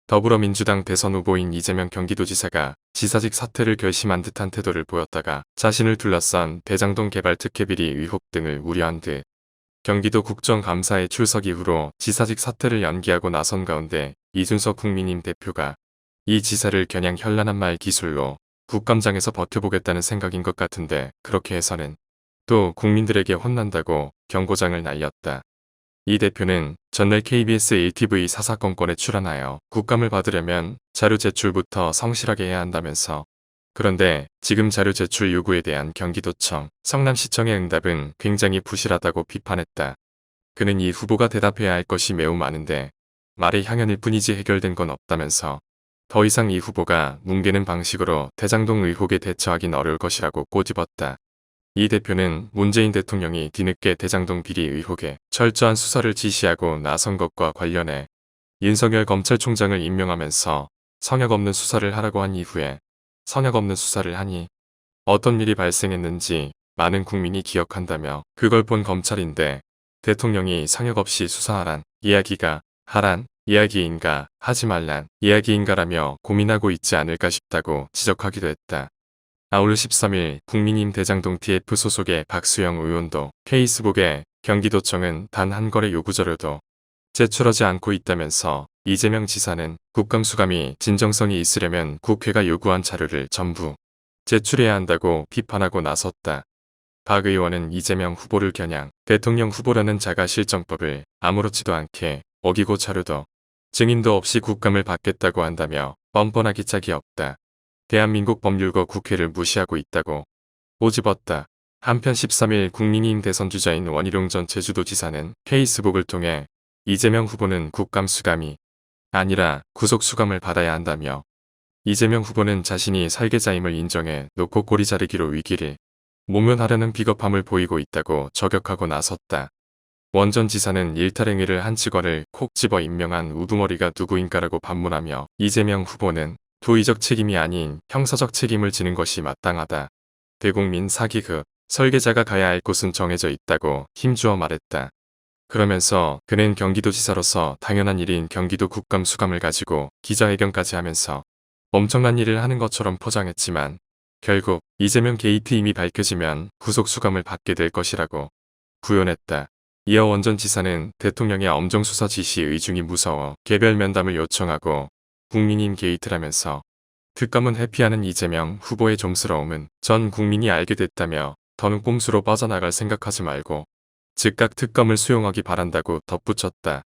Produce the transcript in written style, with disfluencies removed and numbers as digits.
더불어민주당 대선 후보인 이재명 경기도지사가 지사직 사퇴를 결심한 듯한 태도를 보였다가 자신을 둘러싼 대장동 개발 특혜 비리 의혹 등을 우려한 듯 경기도 국정감사에 출석 이후로 지사직 사퇴를 연기하고 나선 가운데 이준석 국민의힘 대표가 이 지사를 겨냥 현란한 말 기술로 국감장에서 버텨보겠다는 생각인 것 같은데 그렇게 해서는 또 국민들에게 혼난다고 경고장을 날렸다. 이 대표는 전날 KBS 1TV 사사건건에 출연하여 국감을 받으려면 자료 제출부터 성실하게 해야 한다면서 그런데 지금 자료 제출 요구에 대한 경기도청, 성남시청의 응답은 굉장히 부실하다고 비판했다. 그는 이 후보가 대답해야 할 것이 매우 많은데 말의 향연일 뿐이지 해결된 건 없다면서 더 이상 이 후보가 뭉개는 방식으로 대장동 의혹에 대처하긴 어려울 것이라고 꼬집었다. 이 대표는 문재인 대통령이 뒤늦게 대장동 비리 의혹에 철저한 수사를 지시하고 나선 것과 관련해 윤석열 검찰총장을 임명하면서 성역 없는 수사를 하라고 한 이후에 성역 없는 수사를 하니 어떤 일이 발생했는지 많은 국민이 기억한다며 그걸 본 검찰인데 대통령이 성역 없이 수사하란 이야기가 하란 이야기인가 하지 말란 이야기인가라며 고민하고 있지 않을까 싶다고 지적하기도 했다. 아울러 13일 국민의힘 대장동 TF 소속의 박수영 의원도 페이스북에 경기도청은 단 한 건의 요구 자료도 제출하지 않고 있다면서 이재명 지사는 국감수감이 진정성이 있으려면 국회가 요구한 자료를 전부 제출해야 한다고 비판하고 나섰다. 박 의원은 이재명 후보를 겨냥 대통령 후보라는 자가실정법을 아무렇지도 않게 어기고 자료도 증인도 없이 국감을 받겠다고 한다며 뻔뻔하기 짝이 없다. 대한민국 법률과 국회를 무시하고 있다고 꼬집었다. 한편 13일 국민의힘 대선 주자인 원희룡 전 제주도지사는 페이스북을 통해 이재명 후보는 국감 수감이 아니라 구속 수감을 받아야 한다며 이재명 후보는 자신이 설계자임을 인정해 놓고 꼬리 자르기로 위기를 모면하려는 비겁함을 보이고 있다고 저격하고 나섰다. 원 전 지사는 일탈행위를 한 직원을 콕 집어 임명한 우두머리가 누구인가라고 반문하며 이재명 후보는 도의적 책임이 아닌 형사적 책임을 지는 것이 마땅하다. 대국민 사기극 설계자가 가야 할 곳은 정해져 있다고 힘주어 말했다. 그러면서 그는 경기도지사로서 당연한 일인 경기도 국감 수감을 가지고 기자회견까지 하면서 엄청난 일을 하는 것처럼 포장했지만 결국 이재명 게이트 이미 밝혀지면 구속 수감을 받게 될 것이라고 구현했다. 이어 원 전 지사는 대통령의 엄정수사 지시 의중이 무서워 개별 면담을 요청하고 국민의힘 게이트라면서 특검은 회피하는 이재명 후보의 좀스러움은 전 국민이 알게 됐다며 더는 꼼수로 빠져나갈 생각하지 말고 즉각 특검을 수용하기 바란다고 덧붙였다.